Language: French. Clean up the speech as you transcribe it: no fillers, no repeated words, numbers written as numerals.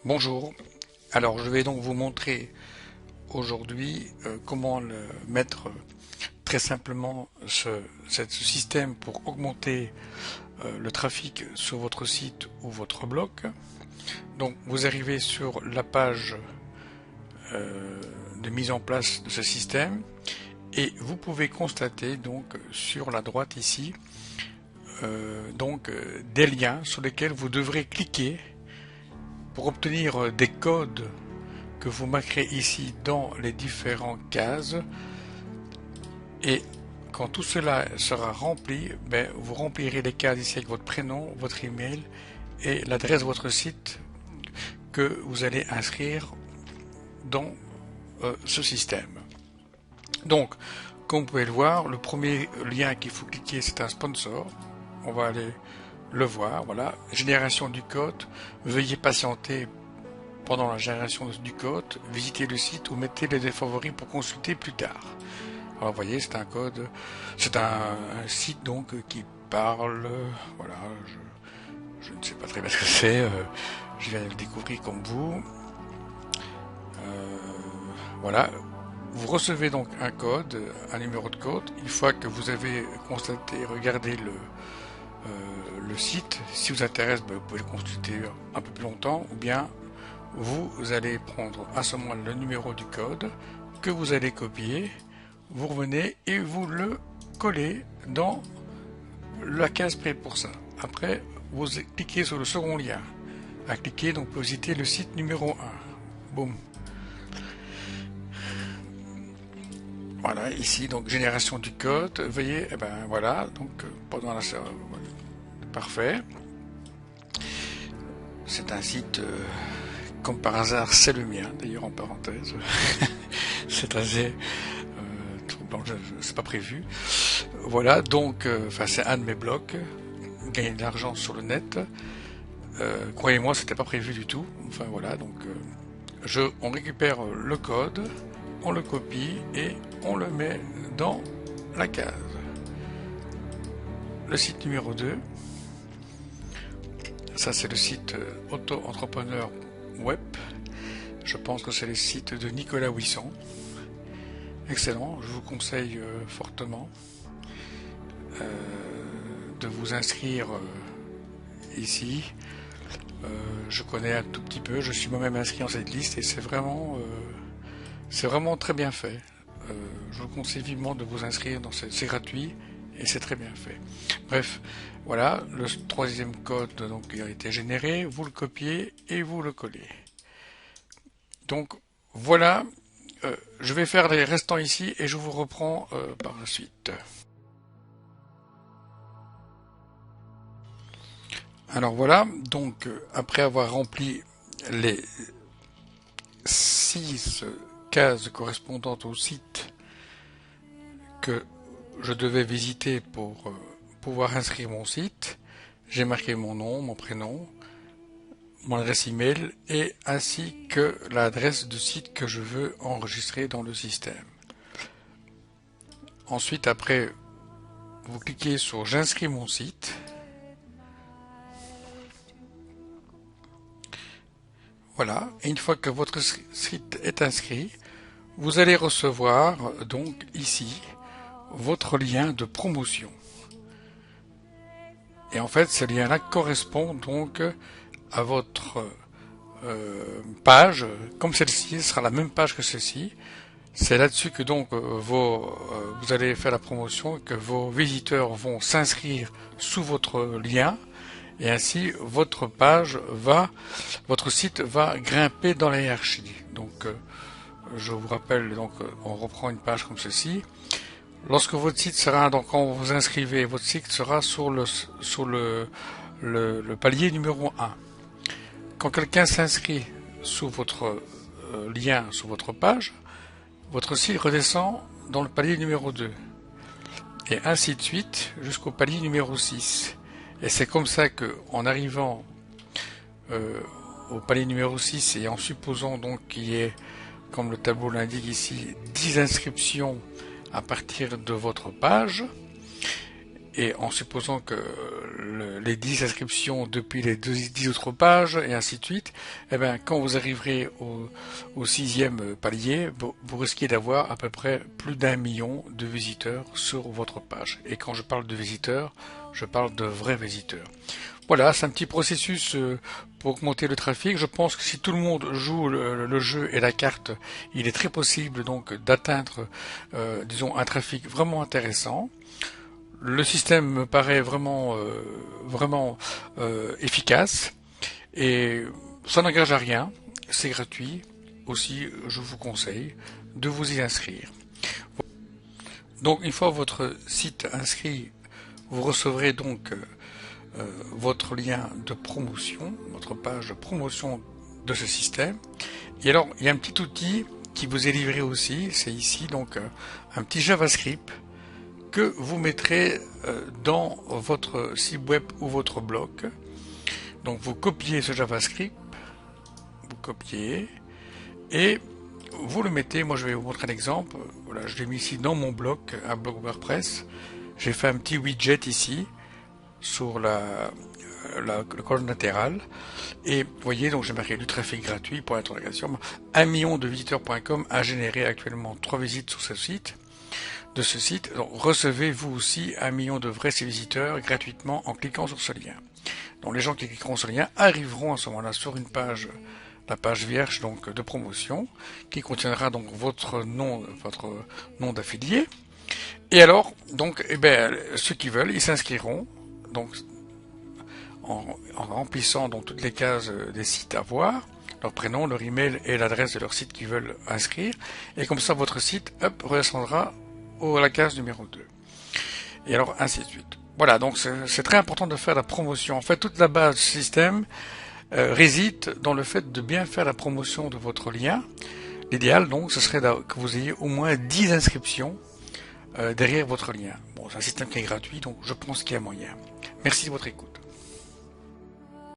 Bonjour, alors je vais donc vous montrer aujourd'hui comment mettre très simplement ce système pour augmenter le trafic sur votre site ou votre blog. Donc vous arrivez sur la page de mise en place de ce système et vous pouvez constater donc sur la droite ici des liens sur lesquels vous devrez cliquer pour obtenir des codes que vous marquerez ici dans les différentes cases. Et quand tout cela sera rempli, vous remplirez les cases ici avec votre prénom, votre email et l'adresse de votre site que vous allez inscrire dans ce système. Donc, comme vous pouvez le voir, le premier lien qu'il faut cliquer, c'est un sponsor. On va aller le voir, voilà, génération du code, veuillez patienter pendant la génération du code, visitez le site ou mettez les favoris pour consulter plus tard. Alors vous voyez, c'est un code, c'est un site donc qui parle, voilà, je ne sais pas très bien ce que c'est, je viens de le découvrir comme vous. Voilà, vous recevez donc un code, un numéro de code, une fois que vous avez constaté, regardé le site, si vous intéresse, vous pouvez le consulter un peu plus longtemps, ou bien vous allez prendre à ce moment le numéro du code que vous allez copier, vous revenez et vous le collez dans la case prête pour ça. Après, vous cliquez sur le second lien. À cliquer, donc vous visitez le site numéro 1. Boum. Voilà, ici, donc génération du code. Vous voyez, voilà, donc pendant la parfait. C'est un site, comme par hasard, c'est le mien, d'ailleurs en parenthèse. C'est assez troublant, c'est pas prévu. Voilà, donc, c'est un de mes blogs, gagner de l'argent sur le net. Croyez-moi, c'était pas prévu du tout. Enfin voilà, donc on récupère le code, on le copie et on le met dans la case. Le site numéro 2. Ça, c'est le site Auto-Entrepreneur Web. Je pense que c'est le site de Nicolas Huisson. Excellent, je vous conseille fortement de vous inscrire ici. Je connais un tout petit peu, je suis moi-même inscrit dans cette liste et c'est vraiment très bien fait. Je vous conseille vivement de vous inscrire dans c'est gratuit et c'est très bien fait. Bref, voilà, le troisième code donc il a été généré, vous le copiez et vous le collez. Donc voilà, je vais faire les restants ici et je vous reprends par la suite. Alors voilà, donc après avoir rempli les 6 cases correspondantes au site que je devais visiter pour pouvoir inscrire mon site, j'ai marqué mon nom, mon prénom, mon adresse email et ainsi que l'adresse du site que je veux enregistrer dans le système. Ensuite, après, vous cliquez sur j'inscris mon site. Voilà, et une fois que votre site est inscrit, vous allez recevoir donc ici votre lien de promotion. Et en fait, ce lien-là correspond donc à votre page, comme celle-ci sera la même page que celle-ci. C'est là-dessus que donc vous allez faire la promotion, que vos visiteurs vont s'inscrire sous votre lien. Et ainsi, votre site va grimper dans la hiérarchie. Donc, je vous rappelle, donc, on reprend une page comme ceci. Lorsque votre site sera, donc, quand vous vous inscrivez, votre site sera sur le palier numéro 1. Quand quelqu'un s'inscrit sous votre lien, sous votre page, votre site redescend dans le palier numéro 2. Et ainsi de suite, jusqu'au palier numéro 6. Et c'est comme ça que, en arrivant au palier numéro 6 et en supposant donc qu'il y ait, comme le tableau l'indique ici, 10 inscriptions à partir de votre page, et en supposant que les 10 inscriptions depuis les 10 autres pages, et ainsi de suite, eh bien, quand vous arriverez au 6e palier, vous risquez d'avoir à peu près plus d'1 million de visiteurs sur votre page. Et quand je parle de visiteurs, je parle de vrais visiteurs. Voilà, c'est un petit processus pour augmenter le trafic. Je pense que si tout le monde joue le jeu et la carte, il est très possible donc d'atteindre, disons, un trafic vraiment intéressant. Le système me paraît vraiment, efficace et ça n'engage à rien. C'est gratuit. Aussi, je vous conseille de vous y inscrire. Donc, une fois votre site inscrit, vous recevrez donc votre lien de promotion, votre page de promotion de ce système. Et alors, il y a un petit outil qui vous est livré aussi, c'est ici donc un petit JavaScript que vous mettrez dans votre site web ou votre blog. Donc vous copiez ce JavaScript, vous copiez et vous le mettez. Moi je vais vous montrer un exemple. Voilà, je l'ai mis ici dans mon blog, un blog WordPress. J'ai fait un petit widget ici sur la colonne latérale et vous voyez, donc j'ai marqué du trafic gratuit pour l'interrogation. 1 million de visiteurs.com a généré actuellement 3 visites sur ce site. De ce site, donc recevez vous aussi 1 million de vrais visiteurs gratuitement en cliquant sur ce lien. Donc les gens qui cliqueront sur ce lien arriveront à ce moment-là sur une page, la page vierge donc de promotion, qui contiendra donc votre nom d'affilié. Et alors, donc, eh ben, ceux qui veulent, ils s'inscriront donc en remplissant donc toutes les cases des sites à voir, leur prénom, leur email et l'adresse de leur site qu'ils veulent inscrire, et comme ça votre site, hop, redescendra à la case numéro 2. Et alors ainsi de suite. Voilà, donc c'est très important de faire la promotion. En fait, toute la base du système réside dans le fait de bien faire la promotion de votre lien. L'idéal donc, ce serait que vous ayez au moins 10 inscriptions derrière votre lien. Bon, c'est un système qui est gratuit, donc je pense qu'il y a moyen. Merci de votre écoute.